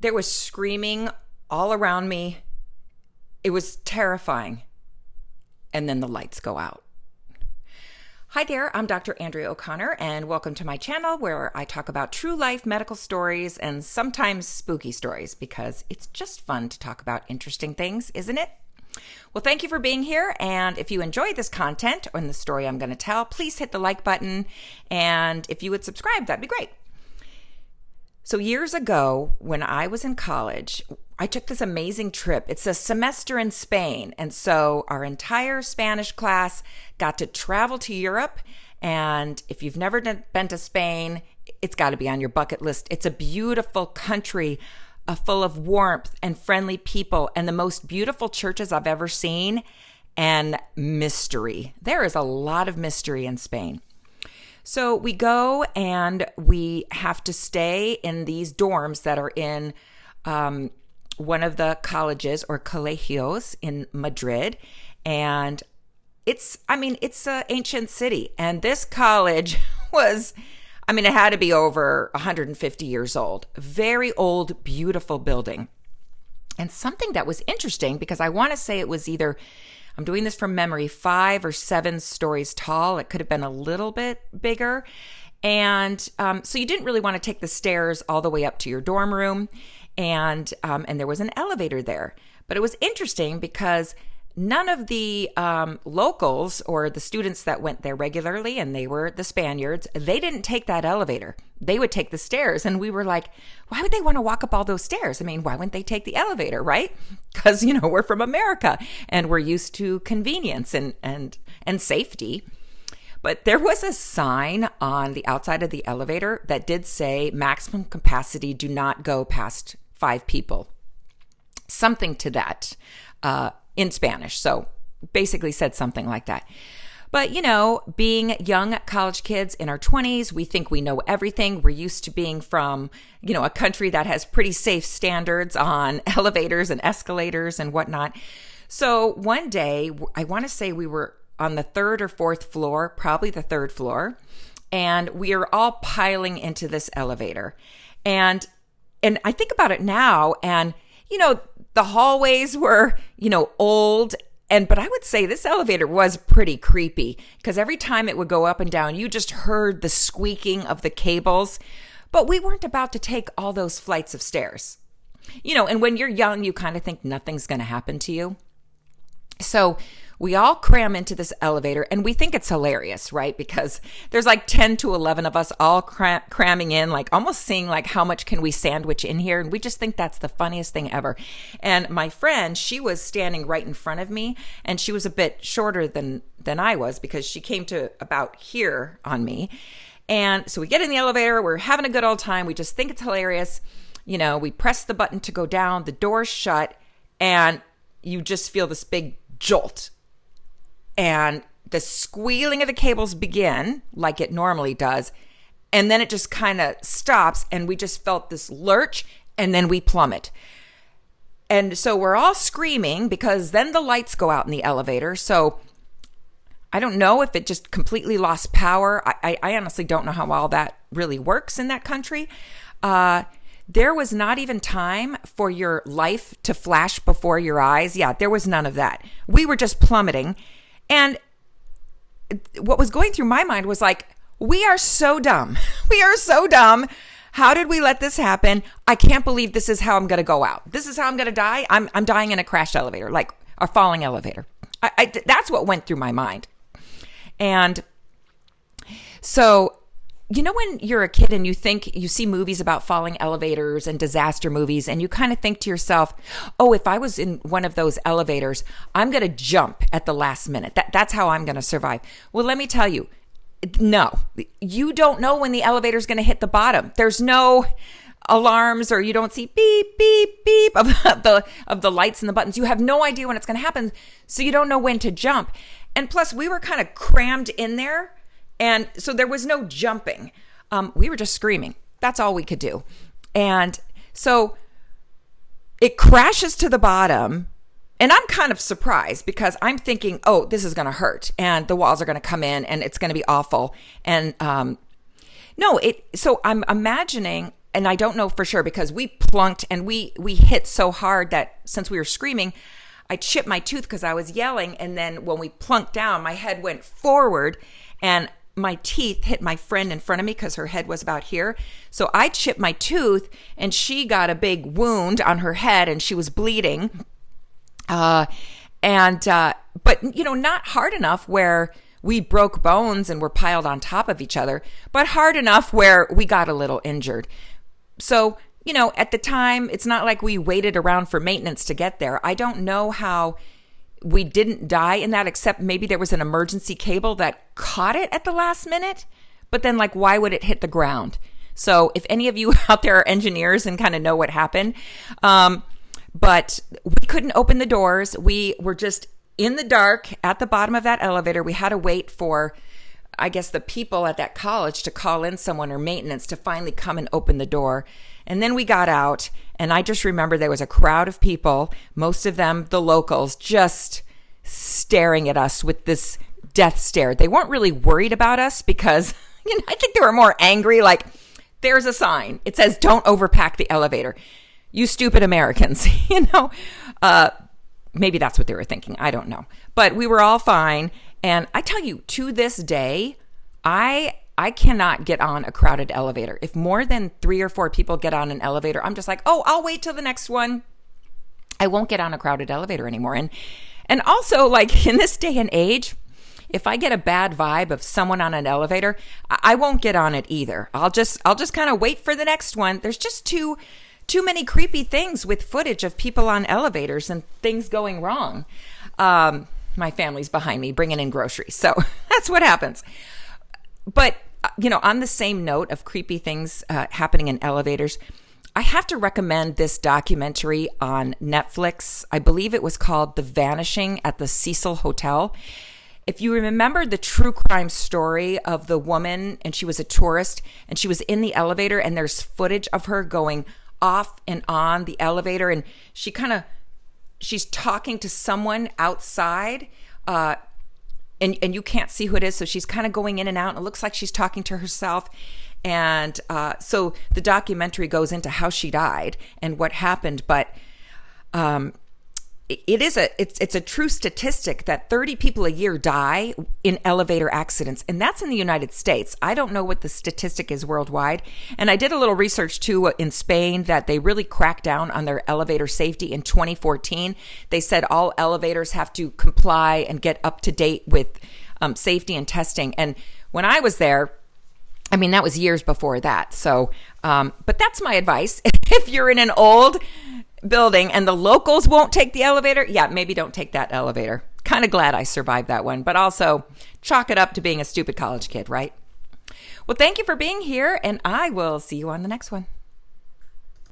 There was screaming all around me. It was terrifying. And then the lights go out. Hi there, I'm Dr. Andrea O'Connor, and welcome to my channel where I talk about true life medical stories and sometimes spooky stories because it's just fun to talk about interesting things, isn't it? Well, thank you for being here, and if you enjoy this content or the story I'm going to tell, please hit the like button, and if you would subscribe, that'd be great. So years ago, when I was in college, I took this amazing trip. It's a semester in Spain. And so our entire Spanish class got to travel to Europe. And if you've never been to Spain, it's got to be on your bucket list. It's a beautiful country, full of warmth and friendly people and the most beautiful churches I've ever seen, and mystery. There is a lot of mystery in Spain. So we go and we have to stay in these dorms that are in one of the colleges or colegios in Madrid. And it's an ancient city. And this college was, it had to be over 150 years old. Very old, beautiful building. And something that was interesting, because I want to say it was either, I'm doing this from memory, 5 or 7 stories tall. It could have been a little bit bigger. And so you didn't really want to take the stairs all the way up to your dorm room. And there was an elevator there. But it was interesting because none of the locals or the students that went there regularly, and they were the Spaniards, they didn't take that elevator. They would take the stairs. And we were like, why would they want to walk up all those stairs? Why wouldn't they take the elevator, right? Because, we're from America and we're used to convenience and safety. But there was a sign on the outside of the elevator that did say maximum capacity, do not go past 5 people. Something to that in Spanish. So basically said something like that. But, being young college kids in our 20s, we think we know everything. We're used to being from, a country that has pretty safe standards on elevators and escalators and whatnot. So one day, I want to say we were on the 3rd or 4th floor, probably the 3rd floor, and we are all piling into this elevator. And I think about it now, and, the hallways were, old. But I would say this elevator was pretty creepy because every time it would go up and down, you just heard the squeaking of the cables. But we weren't about to take all those flights of stairs. And when you're young, you kind of think nothing's going to happen to you. So we all cram into this elevator and we think it's hilarious, right? Because there's like 10 to 11 of us all cramming in, like almost seeing like how much can we sandwich in here. And we just think that's the funniest thing ever. And my friend, she was standing right in front of me and she was a bit shorter than I was because she came to about here on me. And so we get in the elevator, we're having a good old time. We just think it's hilarious. We press the button to go down, the door's shut, and you just feel this big jolt. And the squealing of the cables begin like it normally does. And then it just kind of stops and we just felt this lurch and then we plummet. And so we're all screaming because then the lights go out in the elevator. So I don't know if it just completely lost power. I honestly don't know how all that really works in that country. There was not even time for your life to flash before your eyes. Yeah, there was none of that. We were just plummeting. And what was going through my mind was like, we are so dumb. We are so dumb. How did we let this happen? I can't believe this is how I'm going to go out. This is how I'm going to die. I'm dying in a crashed elevator, like a falling elevator. That's what went through my mind. And so, when you're a kid and you see movies about falling elevators and disaster movies, and you kind of think to yourself, oh, if I was in one of those elevators, I'm going to jump at the last minute. That's how I'm going to survive. Well, let me tell you, no, you don't know when the elevator is going to hit the bottom. There's no alarms or you don't see beep, beep, beep of the lights and the buttons. You have no idea when it's going to happen. So you don't know when to jump. And plus we were kind of crammed in there. And so there was no jumping. We were just screaming. That's all we could do. And so it crashes to the bottom. And I'm kind of surprised because I'm thinking, oh, this is going to hurt. And the walls are going to come in and it's going to be awful. And so I'm imagining and I don't know for sure because we plunked and we hit so hard that since we were screaming, I chipped my tooth because I was yelling. And then when we plunked down, my head went forward and my teeth hit my friend in front of me because her head was about here. So I chipped my tooth and she got a big wound on her head and she was bleeding. But not hard enough where we broke bones and were piled on top of each other, but hard enough where we got a little injured. So, at the time, it's not like we waited around for maintenance to get there. I don't know how we didn't die in that, except maybe there was an emergency cable that caught it at the last minute. But then, why would it hit the ground? So if any of you out there are engineers and kind of know what happened, but we couldn't open the doors. We were just in the dark at the bottom of that elevator. We had to wait for, I guess, the people at that college to call in someone or maintenance to finally come and open the door. And then we got out, and I just remember there was a crowd of people, most of them the locals, just staring at us with this death stare. They weren't really worried about us because, I think they were more angry, like, there's a sign. It says, don't overpack the elevator. You stupid Americans, maybe that's what they were thinking. I don't know. But we were all fine. And I tell you, to this day, I cannot get on a crowded elevator. If more than 3 or 4 people get on an elevator, I'm just like, oh, I'll wait till the next one. I won't get on a crowded elevator anymore. And also, in this day and age, if I get a bad vibe of someone on an elevator, I won't get on it either. I'll just kind of wait for the next one. There's just too many creepy things with footage of people on elevators and things going wrong. My family's behind me bringing in groceries. So that's what happens. But, on the same note of creepy things happening in elevators, I have to recommend this documentary on Netflix. I believe it was called The Vanishing at the Cecil Hotel. If you remember the true crime story of the woman, and she was a tourist, and she was in the elevator, and there's footage of her going off and on the elevator, and she's talking to someone outside, and you can't see who it is, so she's kind of going in and out, and it looks like she's talking to herself. And so the documentary goes into how she died and what happened, but it's a true statistic that 30 people a year die in elevator accidents, and that's in the United States. I don't know what the statistic is worldwide. And I did a little research too in Spain that they really cracked down on their elevator safety in 2014. They said all elevators have to comply and get up to date with safety and testing. And when I was there, that was years before that. So, but that's my advice. If you're in an old building and the locals won't take the elevator, maybe don't take that elevator. Kind of glad I survived that one, but also chalk it up to being a stupid college kid, right? Well, thank you for being here, and I will see you on the next one.